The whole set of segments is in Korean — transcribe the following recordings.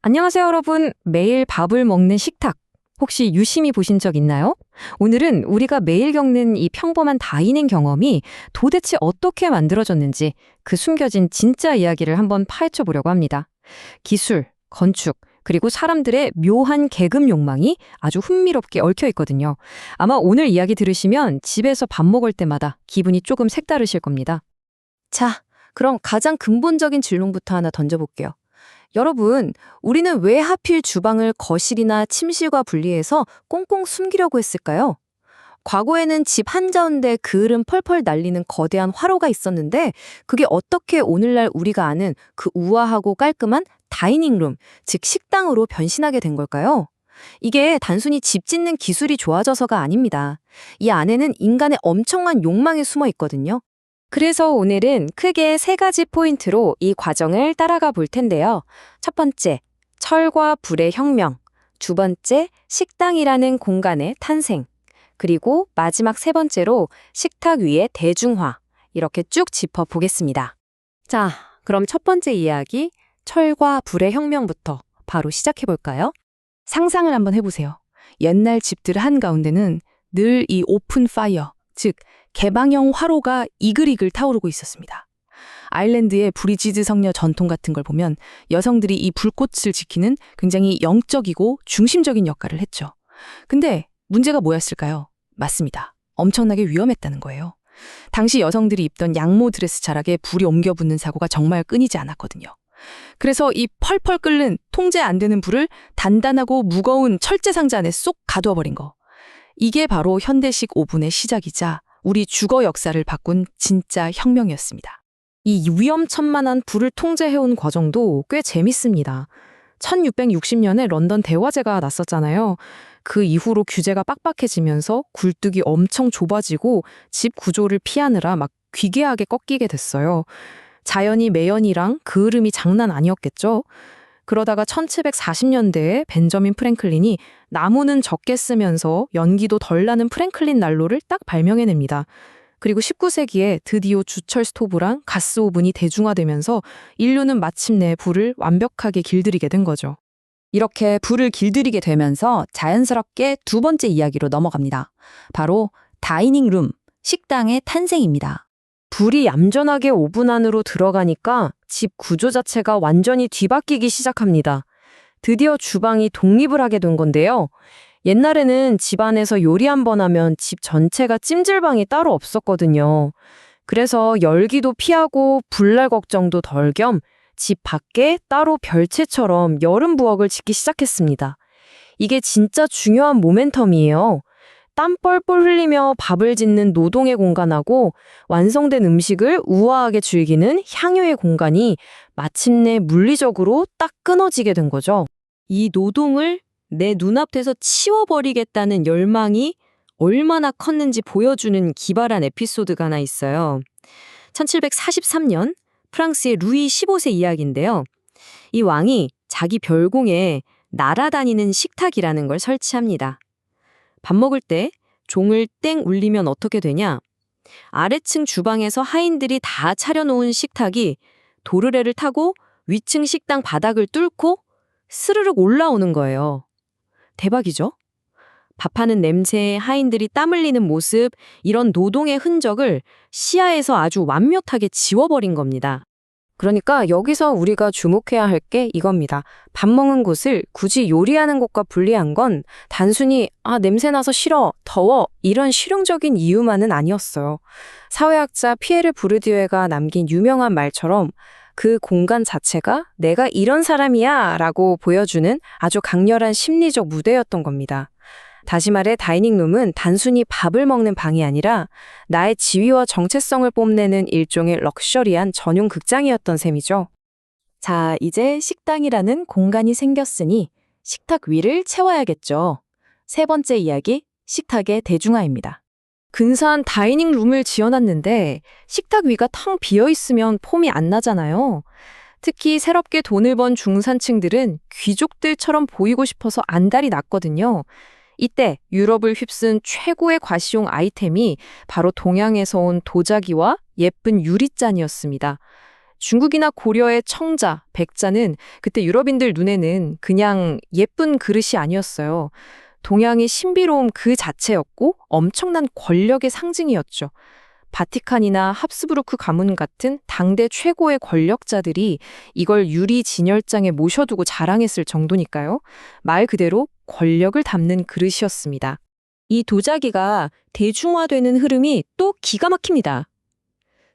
안녕하세요, 여러분. 매일 밥을 먹는 식탁. 혹시 유심히 보신 적 있나요? 오늘은 우리가 매일 겪는 이 평범한 다이닝 경험이 도대체 어떻게 만들어졌는지 그 숨겨진 진짜 이야기를 한번 파헤쳐 보려고 합니다. 기술, 건축, 그리고 사람들의 묘한 계급 욕망이 아주 흥미롭게 얽혀 있거든요. 아마 오늘 이야기 들으시면 집에서 밥 먹을 때마다 기분이 조금 색다르실 겁니다. 자, 그럼 가장 근본적인 질문부터 하나 던져볼게요. 여러분, 우리는 왜 하필 주방을 거실이나 침실과 분리해서 꽁꽁 숨기려고 했을까요? 과거에는 집 한가운데 그을음 펄펄 날리는 거대한 화로가 있었는데 그게 어떻게 오늘날 우리가 아는 그 우아하고 깔끔한 다이닝룸, 즉 식당으로 변신하게 된 걸까요? 이게 단순히 집 짓는 기술이 좋아져서가 아닙니다. 이 안에는 인간의 엄청난 욕망이 숨어 있거든요. 그래서 오늘은 크게 세 가지 포인트로 이 과정을 따라가 볼 텐데요. 첫 번째, 철과 불의 혁명. 두 번째, 식당이라는 공간의 탄생. 그리고 마지막 세 번째로 식탁 위의 대중화. 이렇게 쭉 짚어보겠습니다. 자, 그럼 첫 번째 이야기, 철과 불의 혁명부터 바로 시작해볼까요? 상상을 한번 해보세요. 옛날 집들 한가운데는 늘 이 오픈 파이어, 즉 개방형 화로가 이글이글 타오르고 있었습니다. 아일랜드의 브리지드 성녀 전통 같은 걸 보면 여성들이 이 불꽃을 지키는 굉장히 영적이고 중심적인 역할을 했죠. 근데 문제가 뭐였을까요? 맞습니다. 엄청나게 위험했다는 거예요. 당시 여성들이 입던 양모 드레스 자락에 불이 옮겨 붙는 사고가 정말 끊이지 않았거든요. 그래서 이 펄펄 끓는 통제 안 되는 불을 단단하고 무거운 철제 상자 안에 쏙 가두어 버린 거. 이게 바로 현대식 오븐의 시작이자 우리 주거 역사를 바꾼 진짜 혁명이었습니다. 이 위험천만한 불을 통제해온 과정도 꽤 재밌습니다. 1660년에 런던 대화재가 났었잖아요. 그 이후로 규제가 빡빡해지면서 굴뚝이 엄청 좁아지고 집 구조를 피하느라 막 귀괴하게 꺾이게 됐어요. 자연이 매연이랑 그을음이 장난 아니었겠죠? 그러다가 1740년대에 벤저민 프랭클린이 나무는 적게 쓰면서 연기도 덜 나는 프랭클린 난로를 딱 발명해냅니다. 그리고 19세기에 드디어 주철 스토브랑 가스 오븐이 대중화되면서 인류는 마침내 불을 완벽하게 길들이게 된 거죠. 이렇게 불을 길들이게 되면서 자연스럽게 두 번째 이야기로 넘어갑니다. 바로 다이닝룸, 식당의 탄생입니다. 불이 얌전하게 오븐 안으로 들어가니까 집 구조 자체가 완전히 뒤바뀌기 시작합니다. 드디어 주방이 독립을 하게 된 건데요. 옛날에는 집안에서 요리 한 번 하면 집 전체가 찜질방이 따로 없었거든요. 그래서 열기도 피하고 불날 걱정도 덜 겸 집 밖에 따로 별채처럼 여름 부엌을 짓기 시작했습니다. 이게 진짜 중요한 모멘텀이에요. 땀 뻘뻘 흘리며 밥을 짓는 노동의 공간하고 완성된 음식을 우아하게 즐기는 향유의 공간이 마침내 물리적으로 딱 끊어지게 된 거죠. 이 노동을 내 눈앞에서 치워버리겠다는 열망이 얼마나 컸는지 보여주는 기발한 에피소드가 하나 있어요. 1743년 프랑스의 루이 15세 이야기인데요. 이 왕이 자기 별궁에 날아다니는 식탁이라는 걸 설치합니다. 밥 먹을 때 종을 땡 울리면 어떻게 되냐? 아래층 주방에서 하인들이 다 차려놓은 식탁이 도르래를 타고 위층 식당 바닥을 뚫고 스르륵 올라오는 거예요. 대박이죠? 밥하는 냄새에 하인들이 땀 흘리는 모습, 이런 노동의 흔적을 시야에서 아주 완벽하게 지워버린 겁니다. 그러니까 여기서 우리가 주목해야 할 게 이겁니다. 밥 먹은 곳을 굳이 요리하는 곳과 분리한 건 단순히 냄새나서 싫어, 더워 이런 실용적인 이유만은 아니었어요. 사회학자 피에르 부르디에가 남긴 유명한 말처럼 그 공간 자체가 내가 이런 사람이야 라고 보여주는 아주 강렬한 심리적 무대였던 겁니다. 다시 말해 다이닝룸은 단순히 밥을 먹는 방이 아니라 나의 지위와 정체성을 뽐내는 일종의 럭셔리한 전용 극장이었던 셈이죠. 자, 이제 식당이라는 공간이 생겼으니 식탁 위를 채워야겠죠. 세 번째 이야기, 식탁의 대중화입니다. 근사한 다이닝룸을 지어놨는데 식탁 위가 텅 비어있으면 폼이 안 나잖아요. 특히 새롭게 돈을 번 중산층들은 귀족들처럼 보이고 싶어서 안달이 났거든요. 이때 유럽을 휩쓴 최고의 과시용 아이템이 바로 동양에서 온 도자기와 예쁜 유리잔이었습니다. 중국이나 고려의 청자, 백자는 그때 유럽인들 눈에는 그냥 예쁜 그릇이 아니었어요. 동양의 신비로움 그 자체였고 엄청난 권력의 상징이었죠. 바티칸이나 합스부르크 가문 같은 당대 최고의 권력자들이 이걸 유리 진열장에 모셔두고 자랑했을 정도니까요. 말 그대로 권력을 담는 그릇이었습니다. 이 도자기가 대중화되는 흐름이 또 기가 막힙니다.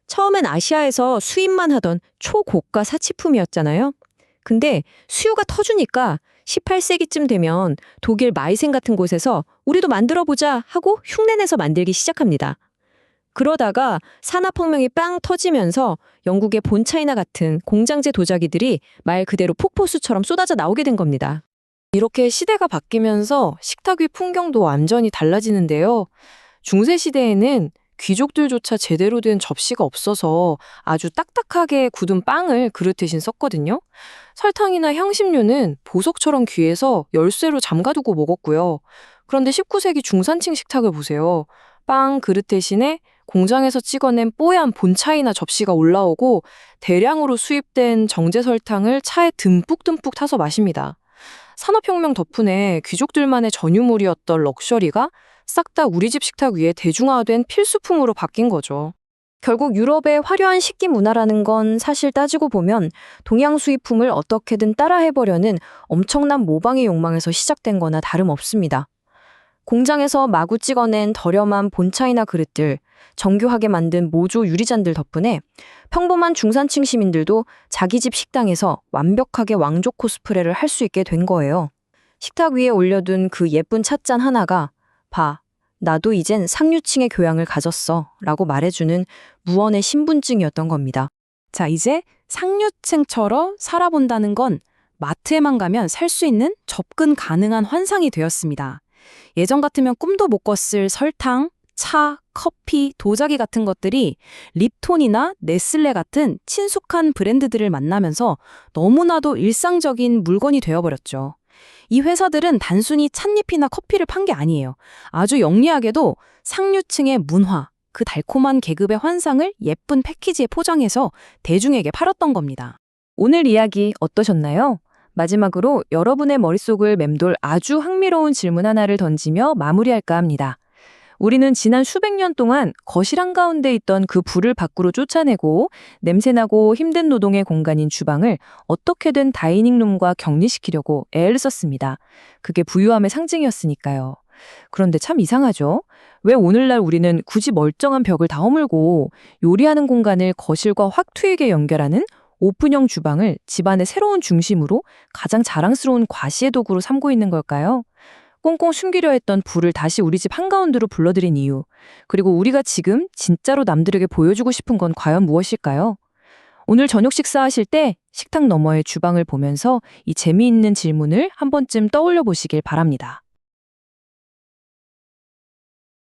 처음엔 아시아에서 수입만 하던 초고가 사치품이었잖아요. 근데 수요가 터주니까 18세기쯤 되면 독일 마이센 같은 곳에서 우리도 만들어보자 하고 흉내내서 만들기 시작합니다. 그러다가 산업혁명이 빵 터지면서 영국의 본차이나 같은 공장제 도자기들이 말 그대로 폭포수처럼 쏟아져 나오게 된 겁니다. 이렇게 시대가 바뀌면서 식탁 위 풍경도 완전히 달라지는데요. 중세시대에는 귀족들조차 제대로 된 접시가 없어서 아주 딱딱하게 굳은 빵을 그릇 대신 썼거든요. 설탕이나 향신료는 보석처럼 귀해서 열쇠로 잠가두고 먹었고요. 그런데 19세기 중산층 식탁을 보세요. 빵 그릇 대신에 공장에서 찍어낸 뽀얀 본차이나 접시가 올라오고 대량으로 수입된 정제 설탕을 차에 듬뿍듬뿍 타서 마십니다. 산업혁명 덕분에 귀족들만의 전유물이었던 럭셔리가 싹 다 우리 집 식탁 위에 대중화된 필수품으로 바뀐 거죠. 결국 유럽의 화려한 식기 문화라는 건 사실 따지고 보면 동양 수입품을 어떻게든 따라해보려는 엄청난 모방의 욕망에서 시작된 거나 다름없습니다. 공장에서 마구 찍어낸 저렴한 본차이나 그릇들, 정교하게 만든 모조 유리잔들 덕분에 평범한 중산층 시민들도 자기 집 식당에서 완벽하게 왕족 코스프레를 할 수 있게 된 거예요. 식탁 위에 올려둔 그 예쁜 찻잔 하나가 봐, 나도 이젠 상류층의 교양을 가졌어 라고 말해주는 무언의 신분증이었던 겁니다. 자, 이제 상류층처럼 살아본다는 건 마트에만 가면 살 수 있는 접근 가능한 환상이 되었습니다. 예전 같으면 꿈도 못 꿨을 설탕, 차, 커피, 도자기 같은 것들이 립톤이나 네슬레 같은 친숙한 브랜드들을 만나면서 너무나도 일상적인 물건이 되어버렸죠. 이 회사들은 단순히 찻잎이나 커피를 판 게 아니에요. 아주 영리하게도 상류층의 문화, 그 달콤한 계급의 환상을 예쁜 패키지에 포장해서 대중에게 팔았던 겁니다. 오늘 이야기 어떠셨나요? 마지막으로 여러분의 머릿속을 맴돌 아주 흥미로운 질문 하나를 던지며 마무리할까 합니다. 우리는 지난 수백 년 동안 거실 한가운데 있던 그 불을 밖으로 쫓아내고 냄새나고 힘든 노동의 공간인 주방을 어떻게든 다이닝룸과 격리시키려고 애를 썼습니다. 그게 부유함의 상징이었으니까요. 그런데 참 이상하죠? 왜 오늘날 우리는 굳이 멀쩡한 벽을 다 허물고 요리하는 공간을 거실과 확 트이게 연결하는 오픈형 주방을 집안의 새로운 중심으로 가장 자랑스러운 과시의 도구로 삼고 있는 걸까요? 꽁꽁 숨기려 했던 불을 다시 우리 집 한가운데로 불러들인 이유, 그리고 우리가 지금 진짜로 남들에게 보여주고 싶은 건 과연 무엇일까요? 오늘 저녁 식사하실 때 식탁 너머의 주방을 보면서 이 재미있는 질문을 한 번쯤 떠올려 보시길 바랍니다.